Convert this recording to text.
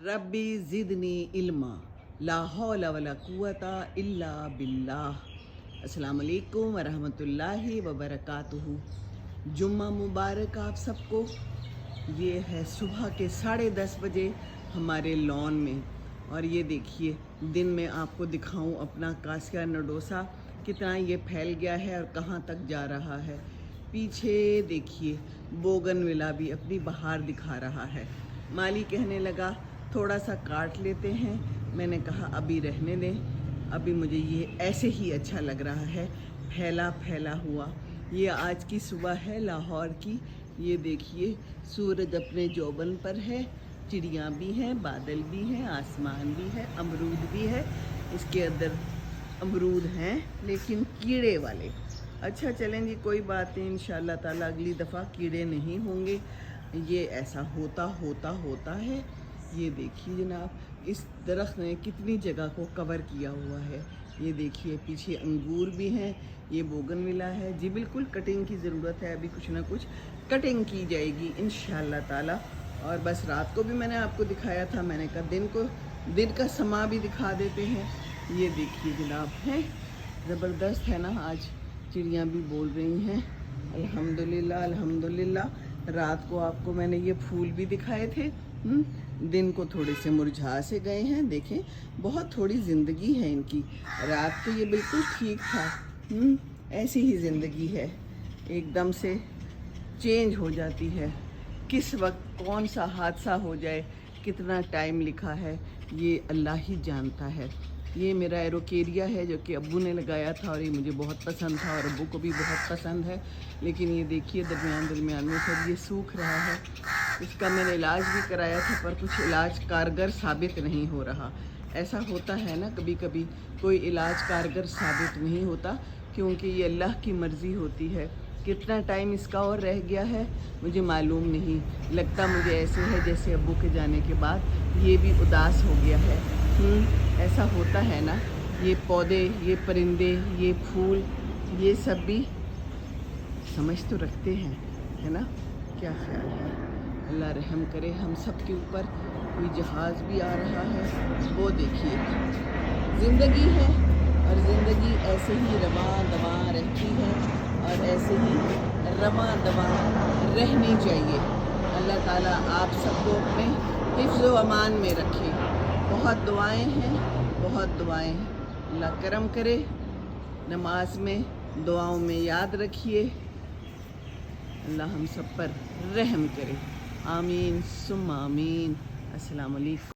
रब्बी ज़िदनी इल्मा ला हौला वला कुव्वता इल्ला बिल्लाह। अस्सलाम वालेकुम वरहमतुल्लाहि वबरकातुहू। जुम्मा मुबारक आप सबको। ये है सुबह के 10:30 बजे हमारे लॉन में, और ये देखिए दिन में आपको दिखाऊं अपना कासिया नडोसा कितना ये फैल गया है और कहाँ तक जा रहा है। पीछे देखिए बोगनविला भी अपनी बहार दिखा रहा है। माली कहने लगा थोड़ा सा काट लेते हैं, मैंने कहा अभी रहने दें, अभी मुझे ये ऐसे ही अच्छा लग रहा है फैला फैला हुआ। ये आज की सुबह है लाहौर की। ये देखिए सूरज अपने जौबन पर है, चिड़ियाँ भी हैं, बादल भी हैं, आसमान भी है, अमरूद भी है। इसके अंदर अमरूद हैं लेकिन कीड़े वाले। अच्छा चलें जी, कोई बात नहीं, इंशाल्लाह ताला अगली दफ़ा कीड़े नहीं होंगे। ये ऐसा होता है। ये देखिए जनाब इस दरख्त ने कितनी जगह को कवर किया हुआ है। ये देखिए पीछे अंगूर भी हैं, ये बोगनविला है जी। बिल्कुल कटिंग की ज़रूरत है, अभी कुछ ना कुछ कटिंग की जाएगी इंशाल्लाह ताला। और बस रात को भी मैंने आपको दिखाया था, मैंने कहा दिन का समा भी दिखा देते हैं। ये देखिए जनाब है, ज़बरदस्त है ना। आज चिड़ियाँ भी बोल रही हैं अल्हम्दुलिल्लाह अल्हम्दुलिल्लाह। रात को आपको मैंने ये फूल भी दिखाए थे। दिन को थोड़े से मुरझा से गए हैं, देखें बहुत थोड़ी ज़िंदगी है इनकी। रात को ये बिल्कुल ठीक था। ऐसी ही ज़िंदगी है, एकदम से चेंज हो जाती है। किस वक्त कौन सा हादसा हो जाए, कितना टाइम लिखा है ये अल्लाह ही जानता है। ये मेरा एरोकेरिया है जो कि अब्बू ने लगाया था और ये मुझे बहुत पसंद था और अब्बू को भी बहुत पसंद है। लेकिन ये देखिए दरमियान में सब ये सूख रहा है। इसका मैंने इलाज भी कराया था पर कुछ इलाज कारगर साबित नहीं हो रहा। ऐसा होता है ना, कभी कभी कोई इलाज कारगर साबित नहीं होता, क्योंकि ये अल्लाह की मर्ज़ी होती है। कितना टाइम इसका और रह गया है मुझे मालूम नहीं। लगता मुझे ऐसे है जैसे अब्बू के जाने के बाद ये भी उदास हो गया है। ऐसा होता है ना, ये पौधे, ये परिंदे, ये फूल, ये सब भी समझ तो रखते हैं, है ना। क्या ख्याल है, अल्लाह रहम करे हम सब के ऊपर। कोई जहाज़ भी आ रहा है, वो देखिए। ज़िंदगी है और ज़िंदगी ऐसे ही रवां दवां रहती है और ऐसे ही रवां दवां रहनी चाहिए। अल्लाह ताला आप सबको अपने हिफ्ज़ व अमान में रखे। बहुत दुआएं हैं, बहुत दुआएं हैं। अल्लाह करम करे, नमाज में दुआओं में याद रखिए। अल्लाह हम सब पर रहम करे। आमीन सुम्मा आमीन। अस्सलाम वालेकुम।